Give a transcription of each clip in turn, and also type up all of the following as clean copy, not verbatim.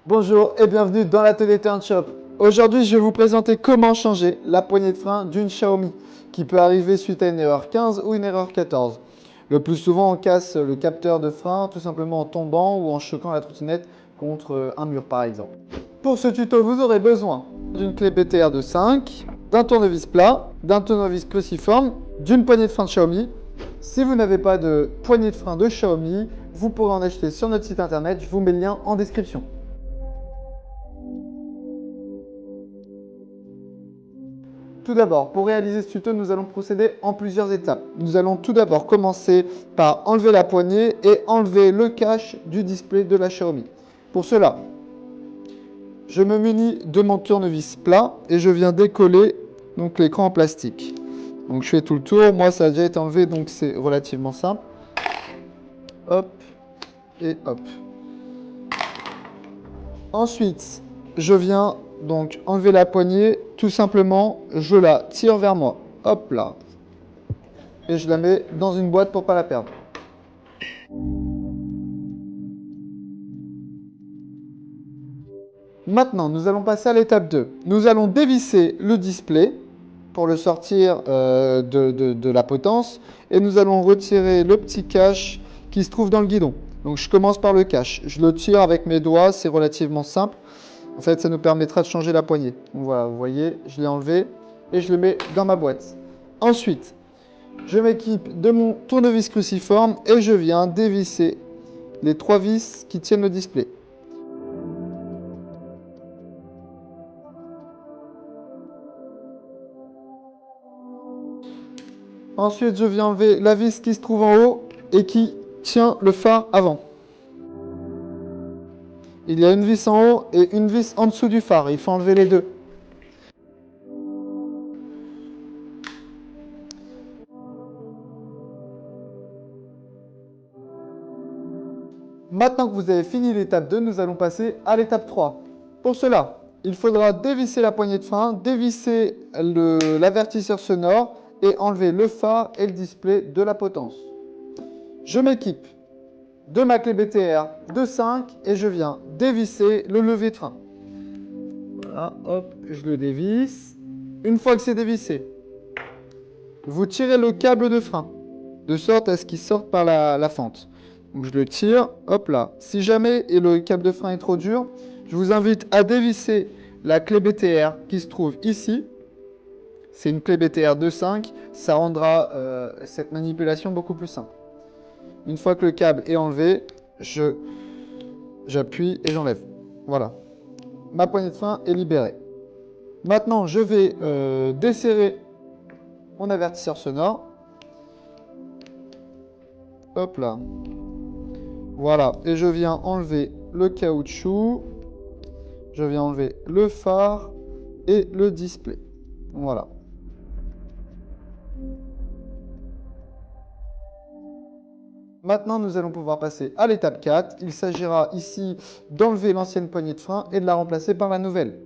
Bonjour et bienvenue dans l'atelier Turn Shop. Aujourd'hui, je vais vous présenter comment changer la poignée de frein d'une Xiaomi qui peut arriver suite à une erreur 15 ou une erreur 14. Le plus souvent, on casse le capteur de frein tout simplement en tombant ou en choquant la trottinette contre un mur par exemple. Pour ce tuto, vous aurez besoin d'une clé BTR de 5, d'un tournevis plat, d'un tournevis cruciforme, d'une poignée de frein de Xiaomi. Si vous n'avez pas de poignée de frein de Xiaomi, vous pourrez en acheter sur notre site internet, je vous mets le lien en description. Tout d'abord, pour réaliser ce tuto, nous allons procéder en plusieurs étapes. Nous allons tout d'abord commencer par enlever la poignée et enlever le cache du display de la Xiaomi. Pour cela, je me munis de mon tournevis plat et je viens décoller l'écran en plastique. Donc je fais tout le tour, moi ça a déjà été enlevé donc c'est relativement simple. Hop et hop. Ensuite, je viens donc enlever la poignée, tout simplement, je la tire vers moi. Hop là. Et je la mets dans une boîte pour ne pas la perdre. Maintenant, nous allons passer à l'étape 2. Nous allons dévisser le display pour le sortir de la potence et nous allons retirer le petit cache qui se trouve dans le guidon. Donc je commence par le cache. Je le tire avec mes doigts, c'est relativement simple. En fait, ça nous permettra de changer la poignée. Donc voilà, vous voyez, je l'ai enlevé et je le mets dans ma boîte. Ensuite, je m'équipe de mon tournevis cruciforme et je viens dévisser les 3 vis qui tiennent le display. Ensuite, je viens enlever la vis qui se trouve en haut et qui tient le phare avant. Il y a une vis en haut et une vis en dessous du phare. Il faut enlever les deux. Maintenant que vous avez fini l'étape 2, nous allons passer à l'étape 3. Pour cela, il faudra dévisser la poignée de frein, dévisser l'avertisseur sonore et enlever le phare et le display de la potence. Je m'équipe de ma clé BTR de 5 et je viens dévisser le levier de frein. Voilà, hop, je le dévisse. Une fois que c'est dévissé, vous tirez le câble de frein de sorte à ce qu'il sorte par la fente. Donc je le tire, hop là. Si jamais le câble de frein est trop dur, je vous invite à dévisser la clé BTR qui se trouve ici. C'est une clé BTR 2.5, ça rendra cette manipulation beaucoup plus simple. Une fois que le câble est enlevé, j'appuie et j'enlève. Voilà. Ma poignée de frein est libérée. Maintenant, je vais desserrer mon avertisseur sonore. Hop là. Voilà. Et je viens enlever le caoutchouc. Je viens enlever le phare et le display. Voilà. Maintenant, nous allons pouvoir passer à l'étape 4. Il s'agira ici d'enlever l'ancienne poignée de frein et de la remplacer par la nouvelle.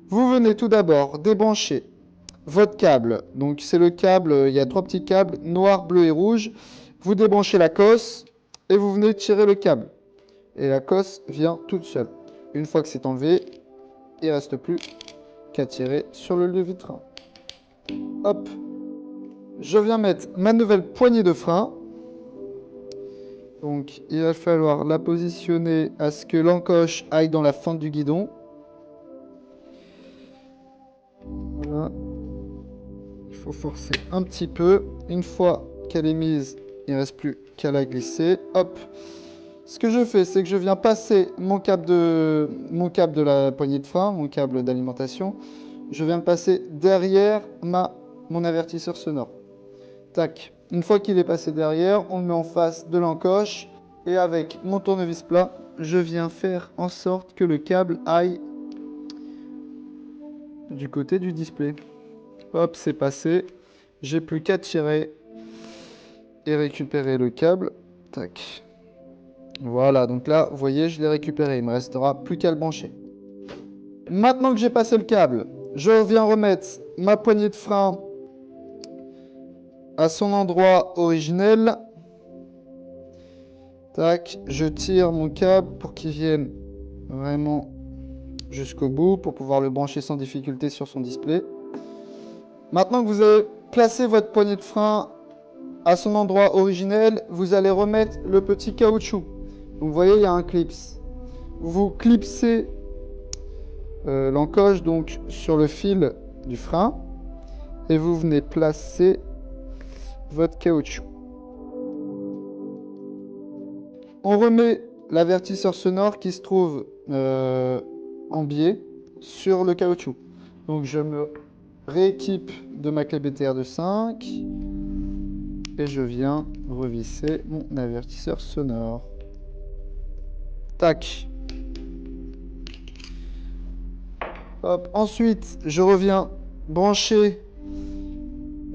Vous venez tout d'abord débrancher votre câble. Donc c'est le câble, il y a 3 petits câbles, noir, bleu et rouge. Vous débranchez la cosse et vous venez tirer le câble. Et la cosse vient toute seule. Une fois que c'est enlevé, il ne reste plus qu'à tirer sur le levier de frein. Hop. Je viens mettre ma nouvelle poignée de frein. Donc il va falloir la positionner à ce que l'encoche aille dans la fente du guidon. Voilà. Il faut forcer un petit peu. Une fois qu'elle est mise, il ne reste plus qu'à la glisser. Hop. Ce que je fais, c'est que je viens passer mon câble de la poignée de frein, mon câble d'alimentation. Je viens le passer derrière mon avertisseur sonore. Tac. Une fois qu'il est passé derrière, on le met en face de l'encoche. Et avec mon tournevis plat, je viens faire en sorte que le câble aille du côté du display. Hop, c'est passé. J'ai plus qu'à tirer et récupérer le câble. Tac. Voilà, donc là, vous voyez, je l'ai récupéré. Il ne me restera plus qu'à le brancher. Maintenant que j'ai passé le câble, je viens remettre ma poignée de frein à son endroit originel. Tac, je tire mon câble pour qu'il vienne vraiment jusqu'au bout pour pouvoir le brancher sans difficulté sur son display. Maintenant que vous avez placé votre poignée de frein à son endroit originel, vous allez remettre le petit caoutchouc. Donc, vous voyez, il y a un clips. Vous clipsez l'encoche donc sur le fil du frein et vous venez placer votre caoutchouc. On remet l'avertisseur sonore qui se trouve en biais sur le caoutchouc. Donc je me rééquipe de ma clé BTR de 5 et je viens revisser mon avertisseur sonore. Tac. Hop. Ensuite, je reviens brancher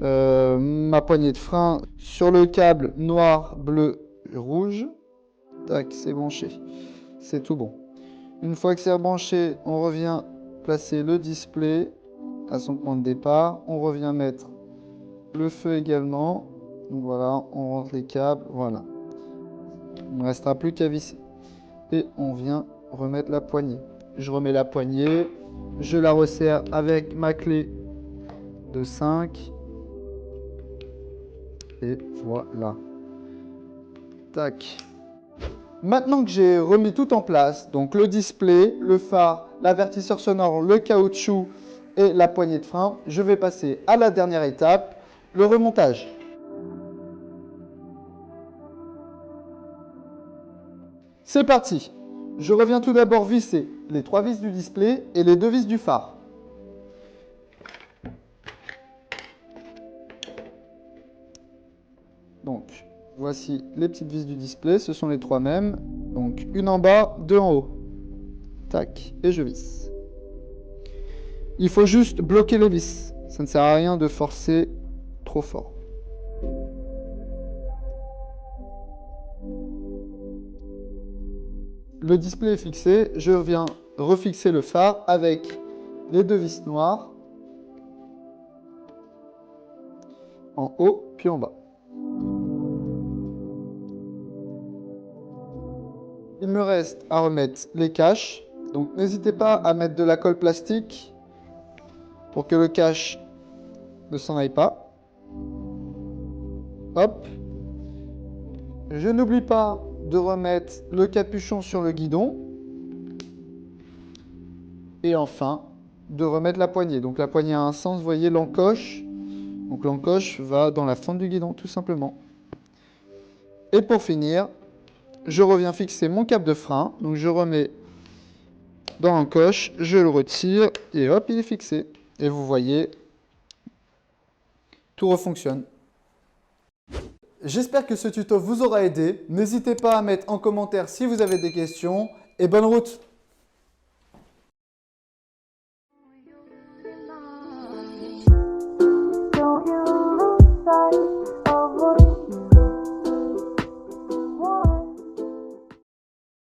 ma poignée de frein sur le câble noir, bleu, rouge. Tac, c'est branché. C'est tout bon. Une fois que c'est rebranché, on revient placer le display à son point de départ. On revient mettre le feu également. Donc voilà, on rentre les câbles. Voilà. Il ne restera plus qu'à visser. Et on vient remettre la poignée. Je remets la poignée. Je la resserre avec ma clé de 5. Et voilà. Tac. Maintenant que j'ai remis tout en place, donc le display, le phare, l'avertisseur sonore, le caoutchouc et la poignée de frein, je vais passer à la dernière étape, le remontage. C'est parti. Je reviens tout d'abord visser les 3 vis du display et les 2 vis du phare. Donc, voici les petites vis du display, ce sont les 3 mêmes. Donc, une en bas, 2 en haut. Tac, et je visse. Il faut juste bloquer les vis. Ça ne sert à rien de forcer trop fort. Le display est fixé, je viens refixer le phare avec les 2 vis noires en haut puis en bas. Il me reste à remettre les caches, donc n'hésitez pas à mettre de la colle plastique pour que le cache ne s'en aille pas. Hop. Je n'oublie pas de remettre le capuchon sur le guidon. Et enfin, de remettre la poignée. Donc la poignée a un sens, vous voyez l'encoche. Donc l'encoche va dans la fente du guidon, tout simplement. Et pour finir, je reviens fixer mon câble de frein. Donc je remets dans l'encoche, je le retire et hop, il est fixé. Et vous voyez, tout refonctionne. J'espère que ce tuto vous aura aidé. N'hésitez pas à mettre en commentaire si vous avez des questions et bonne route!